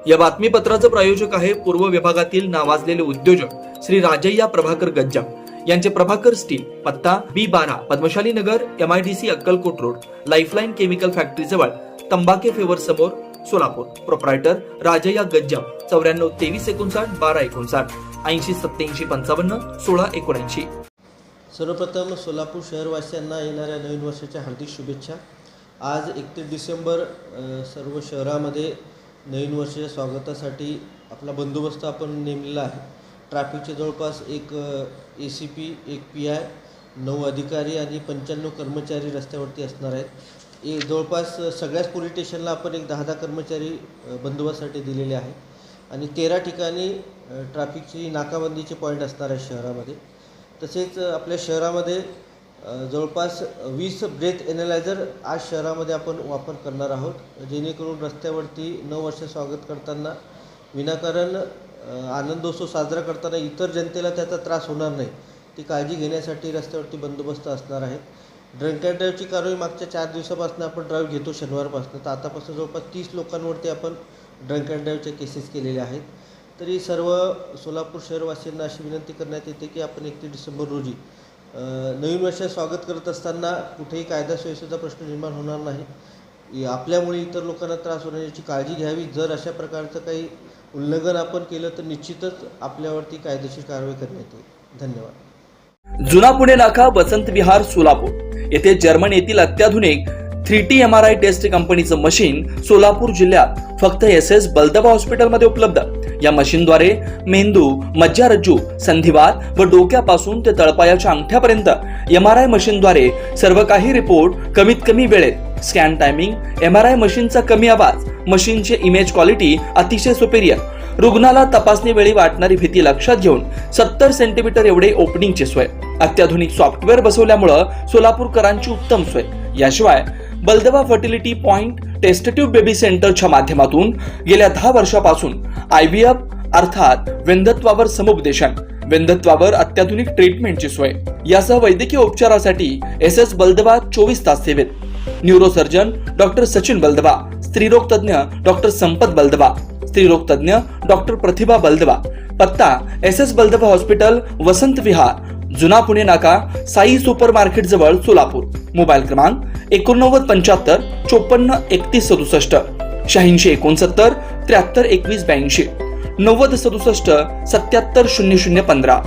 या बातमीपत्राचं प्रायोजक आहे पूर्व विभागातील नावाजलेले उद्योजक श्री राजय्या प्रभाकर गज्जाम यांचे प्रभाकर स्टील, पत्ता B12 पद्मशाली नगर, MIDC Akkalkot road, lifeline chemical factory जवळ, तंबाके फेवर समोर, सोलापूर. प्रोप्रायटर राजय्या गज्जाम 94 23 59 12 59 80 87 55 16 79. सर्वप्रथम सोलापूर शहरवासियांना येणाऱ्या नवीन वर्षाच्या हार्दिक शुभेच्छा. आज 31 डिसेंबर सर्व शहरामध्ये नवीन वर्षाच्या स्वागतासाठी आपला बंदोबस्त आपण नेमलेला आहे. ट्रॅफिकचे जवळपास एक ACP, एक PI, 9 अधिकारी आणि 95 कर्मचारी रस्त्यावरती असणार आहेत. जवळपास सगळ्याच पोलीस स्टेशनला आपण एक 10 कर्मचारी बंदोबस्तासाठी दिलेले आहे आणि 13 ठिकाणी ट्रॅफिकची नाकाबंदीचे पॉईंट असणार आहे शहरामध्ये. तसेच आपल्या शहरामध्ये जवळपास 20 ब्रेथ एनालायझर आज शहरामध्ये आपण वापर करणार आहोत, जेणेकरून रस्त्यावरती नव वर्ष स्वागत करताना विनाकारण आनंदोत्सव साजरा करताना इतर जनतेला त्याचा त्रास होणार नाही, ती काळजी घेण्यासाठी रस्त्यावरती बंदोबस्त असणार आहे. ड्रंक अँड ड्राईव्हची कारवाई मागच्या 4 दिवसापासून आपण ड्राईव्ह घेतो शनिवारपासून, तर आतापासून जवळपास 30 लोकांवरती आपण ड्रंक अँड ड्राईव्हच्या केसेस केलेल्या आहेत. तरी सर्व सोलापूर शहरवासियांना अशी विनंती करण्यात येते की आपण 31 डिसेंबर रोजी नवीन वर्षात स्वागत करत असताना कुठेही कायदा सुव्यवस्थेचा प्रश्न निर्माण होणार नाही, आपल्यामुळे इतर लोकांना त्रास होण्याची काळजी घ्यावी. जर अशा प्रकारचं काही उल्लंघन आपण केलं तर निश्चितच आपल्यावरती कायदेशीर कारवाई करण्यात येईल. धन्यवाद. जुना पुणे नाका, वसंत विहार, सोलापूर येथे जर्मन येथील अत्याधुनिक 3T MRI टेस्ट कंपनीचं मशीन सोलापूर जिल्ह्यात फक्त SS बलदबा हॉस्पिटलमध्ये उपलब्ध. या मशीनद्वारे मेंदू, मज्जारज्जू, संधिवात व डोक्यापासून ते तळपायाच्या अंगठ्यापर्यंत MRI मशीनद्वारे सर्व काही रिपोर्ट कमीत कमी वेळेत. स्कॅन टायमिंग, MRI मशीनचा कमी आवाज, मशीनचे इमेज क्वालिटी अतिशय सुपेरियर. रुग्णाला तपासणी वेळी वाटणारी भीती लक्षात घेऊन 70 सेंटीमीटर एवढे ओपनिंगची सोय. अत्याधुनिक सॉफ्टवेअर बसवल्यामुळे सोलापूरकरांची उत्तम सोय. याशिवाय बलदबा fertility point test tube baby सेंटरच्या माध्यमातून गेल्या 10 वर्षापासून IVF अर्थात वेंधत्वावर समुपदेशन, वेंधत्वावर अत्याधुनिक ट्रीटमेंटची सोय. यासह वैद्यकीय उपचारासाठी SS बलदबा 24 तास सेवेत. न्यूरोसर्जन डॉक्टर सचिन बलदबा, स्त्रीरोग तज्ञ डॉक्टर संपत बलदबा, स्त्रीरोग तज्ञ डॉक्टर प्रतिभा बलदबा. पत्ता SS बलदबा हॉस्पिटल, वसंत विहार, जुना पुणे नाका, साई सुपर मार्केट जवळ, सोलापूर. मोबाईल क्रमांक 89 75 54 31 67, 86 69 73 21 82, 90 67 77 00 15.